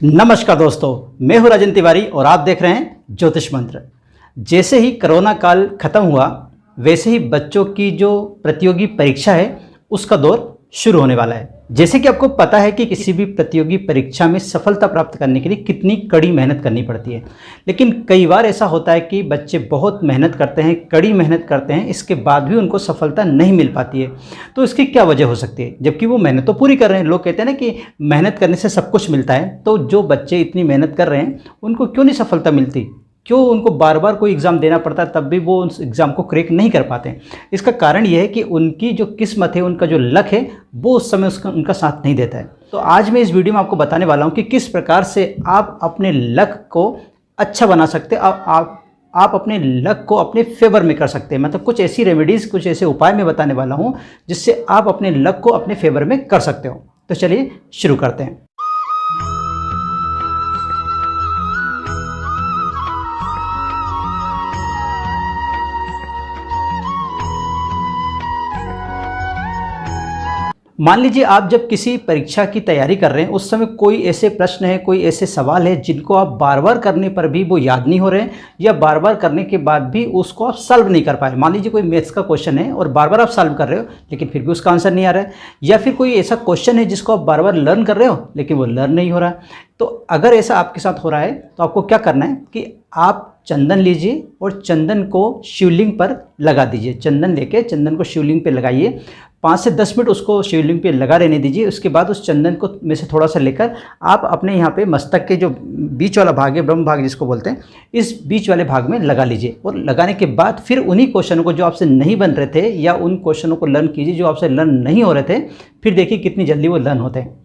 नमस्कार दोस्तों, मैं हूं राजन तिवारी और आप देख रहे हैं ज्योतिष मंत्र। जैसे ही कोरोना काल खत्म हुआ वैसे ही बच्चों की जो प्रतियोगी परीक्षा है उसका दौर शुरू होने वाला है। जैसे कि आपको पता है कि किसी भी प्रतियोगी परीक्षा में सफलता प्राप्त करने के लिए कितनी कड़ी मेहनत करनी पड़ती है, लेकिन कई बार ऐसा होता है कि बच्चे बहुत मेहनत करते हैं, कड़ी मेहनत करते हैं, इसके बाद भी उनको सफलता नहीं मिल पाती है। तो इसकी क्या वजह हो सकती है, जबकि वो मेहनत तो पूरी कर रहे हैं। लोग कहते हैं ना कि मेहनत करने से सब कुछ मिलता है, तो जो बच्चे इतनी मेहनत कर रहे हैं उनको क्यों नहीं सफलता मिलती, क्यों उनको बार बार कोई एग्ज़ाम देना पड़ता है, तब भी वो उस एग्ज़ाम को क्रैक नहीं कर पाते हैं। इसका कारण ये है कि उनकी जो किस्मत है, उनका जो लक है, वो उस समय उनका साथ नहीं देता है। तो आज मैं इस वीडियो में आपको बताने वाला हूँ कि किस प्रकार से आप अपने लक को अच्छा बना सकते हैं। आप अपने लक को अपने फेवर में कर सकते हैं। मतलब कुछ ऐसी रेमेडीज़, कुछ ऐसे उपाय मैं बताने वाला हूँ जिससे आप अपने लक को अपने फेवर में कर सकते हो। तो चलिए शुरू करते हैं। मान लीजिए आप जब किसी परीक्षा की तैयारी कर रहे हैं, उस समय कोई ऐसे प्रश्न है, कोई ऐसे सवाल है जिनको आप बार बार करने पर भी वो याद नहीं हो रहे हैं, या बार बार करने के बाद भी उसको आप सॉल्व नहीं कर पाए। मान लीजिए कोई मैथ्स का क्वेश्चन है और बार बार आप सॉल्व कर रहे हो लेकिन फिर भी उसका आंसर नहीं आ रहा है, या फिर कोई ऐसा क्वेश्चन है जिसको आप बार बार लर्न कर रहे हो लेकिन वो लर्न नहीं हो रहा है। तो अगर ऐसा आपके साथ हो रहा है तो आपको क्या करना है कि आप चंदन लीजिए और चंदन को शिवलिंग पर लगा दीजिए। चंदन लेके चंदन को शिवलिंग पे लगाइए, 5 से 10 मिनट उसको शिवलिंग पे लगा रहने दीजिए। उसके बाद उस चंदन को में से थोड़ा सा लेकर आप अपने यहाँ पे मस्तक के जो बीच वाला भाग है, ब्रह्म भाग जिसको बोलते हैं, इस बीच वाले भाग में लगा लीजिए। और लगाने के बाद फिर उन्हीं क्वेश्चनों को जो आपसे नहीं बन रहे थे, या उन क्वेश्चनों को लर्न कीजिए जो आपसे लर्न नहीं हो रहे थे, फिर देखिए कितनी जल्दी वो लर्न होते हैं।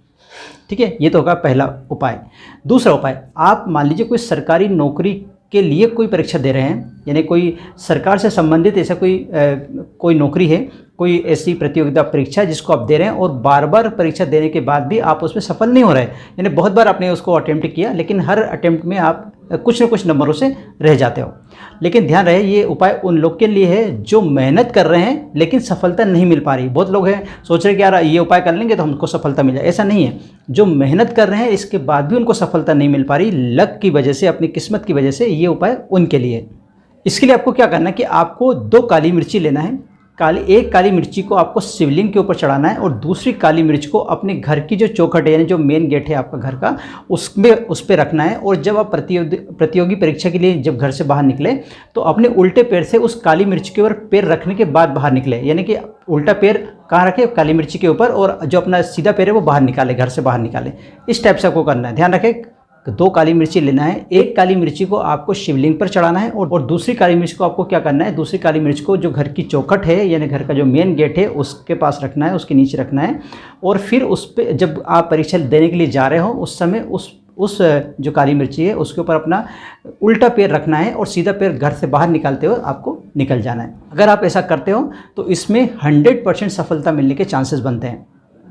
ठीक है, ये तो होगा पहला उपाय। दूसरा उपाय, आप मान लीजिए कोई सरकारी नौकरी के लिए कोई परीक्षा दे रहे हैं, यानी कोई सरकार से संबंधित ऐसा कोई नौकरी है, कोई ऐसी प्रतियोगिता परीक्षा जिसको आप दे रहे हैं और बार बार परीक्षा देने के बाद भी आप उसमें सफल नहीं हो रहे, यानी बहुत बार आपने उसको अटेम्प्ट किया लेकिन हर अटेम्प्ट में आप कुछ न कुछ नंबरों से रह जाते हो। लेकिन ध्यान रहे, ये उपाय उन लोग के लिए है जो मेहनत कर रहे हैं लेकिन सफलता नहीं मिल पा रही। बहुत लोग हैं सोच रहे कि यार ये उपाय कर लेंगे तो हमको सफलता मिल जाए, ऐसा नहीं है। जो मेहनत कर रहे हैं इसके बाद भी उनको सफलता नहीं मिल पा रही, लक की वजह से, अपनी किस्मत की वजह से, ये उपाय उनके लिए है। इसके लिए आपको क्या करना है कि आपको 2 काली मिर्ची लेना है। एक काली मिर्ची को आपको शिवलिंग के ऊपर चढ़ाना है और दूसरी काली मिर्च को अपने घर की जो चौखट है, यानी जो मेन गेट है आपका घर का, उस पर रखना है। और जब आप प्रतियोगी परीक्षा के लिए जब घर से बाहर निकले तो अपने उल्टे पैर से उस काली मिर्च के ऊपर पैर रखने के बाद बाहर निकले, यानी कि उल्टा पैर कहाँ रखे, काली मिर्ची के ऊपर, और जो अपना सीधा पैर है वो बाहर निकाले, घर से बाहर निकाले। इस टाइप से आपको करना है। ध्यान रखें, 2 काली मिर्ची लेना है। एक काली मिर्ची को आपको शिवलिंग पर चढ़ाना है और दूसरी काली मिर्च को आपको क्या करना है, दूसरी काली मिर्च को जो घर की चौखट है, यानी घर का जो मेन गेट है उसके पास रखना है, उसके नीचे रखना है। और फिर उस पर जब आप परीक्षा देने के लिए जा रहे हो उस समय उस जो काली मिर्ची है उसके ऊपर अपना उल्टा पैर रखना है और सीधा पैर घर से बाहर निकालते हुए आपको निकल जाना है। अगर आप ऐसा करते हो तो इसमें 100% सफलता मिलने के चांसेस बनते हैं।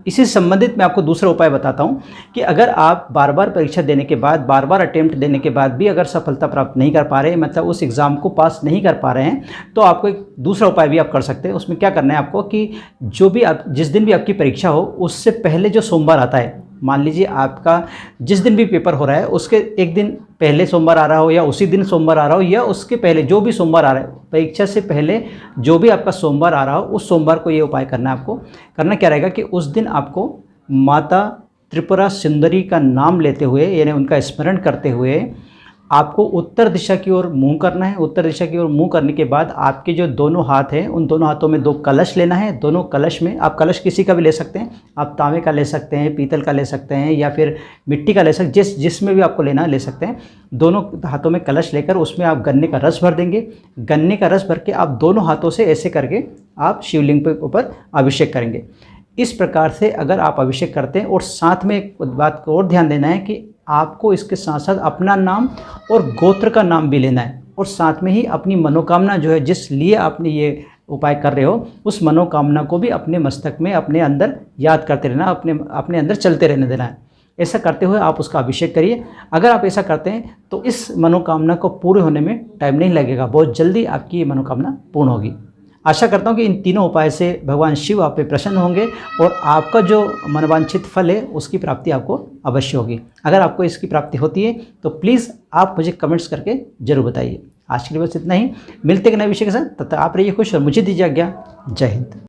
इसी से संबंधित मैं आपको दूसरा उपाय बताता हूं कि अगर आप बार बार परीक्षा देने के बाद, बार बार अटेम्प्ट देने के बाद भी अगर सफलता प्राप्त नहीं कर पा रहे, मतलब उस एग्ज़ाम को पास नहीं कर पा रहे हैं, तो आपको एक दूसरा उपाय भी आप कर सकते हैं। उसमें क्या करना है आपको कि जो भी आप जिस दिन भी आपकी परीक्षा हो उससे पहले जो सोमवार आता है, मान लीजिए आपका जिस दिन भी पेपर हो रहा है उसके एक दिन पहले सोमवार आ रहा हो, या उसी दिन सोमवार आ रहा हो, या उसके पहले जो भी सोमवार आ रहा है, परीक्षा से पहले जो भी आपका सोमवार आ रहा हो उस सोमवार को ये उपाय करना है। आपको करना क्या रहेगा कि उस दिन आपको माता त्रिपुरा सुंदरी का नाम लेते हुए, यानी उनका स्मरण करते हुए आपको उत्तर दिशा की ओर मुंह करना है। उत्तर दिशा की ओर मुंह करने के बाद आपके जो दोनों हाथ हैं उन दोनों हाथों में 2 कलश लेना है। दोनों कलश में, आप कलश किसी का भी ले सकते हैं, आप तांबे का ले सकते हैं, पीतल का ले सकते हैं, या फिर मिट्टी का ले सकते हैं, जिसमें भी आपको लेना ले सकते हैं। दोनों हाथों में कलश लेकर उसमें आप गन्ने का रस भर देंगे। गन्ने का रस भर के आप दोनों हाथों से ऐसे करके आप शिवलिंग के ऊपर अभिषेक करेंगे। इस प्रकार से अगर आप अभिषेक करते हैं, और साथ में एक बात को और ध्यान देना है कि आपको इसके साथ साथ अपना नाम और गोत्र का नाम भी लेना है, और साथ में ही अपनी मनोकामना जो है, जिस लिए आपने ये उपाय कर रहे हो, उस मनोकामना को भी अपने मस्तक में, अपने अंदर याद करते रहना, अपने अंदर चलते रहने देना है। ऐसा करते हुए आप उसका अभिषेक करिए। अगर आप ऐसा करते हैं तो इस मनोकामना को पूरे होने में टाइम नहीं लगेगा, बहुत जल्दी आपकी ये मनोकामना पूर्ण होगी। आशा करता हूँ कि इन तीनों उपाय से भगवान शिव आप पे प्रसन्न होंगे और आपका जो मनवांछित फल है उसकी प्राप्ति आपको अवश्य होगी। अगर आपको इसकी प्राप्ति होती है तो प्लीज़ आप मुझे कमेंट्स करके ज़रूर बताइए। आज के लिए बस इतना ही, मिलते हैं नए विषय के साथ। तब तक आप रहिए खुश और मुझे दीजिए आज्ञा। जय हिंद।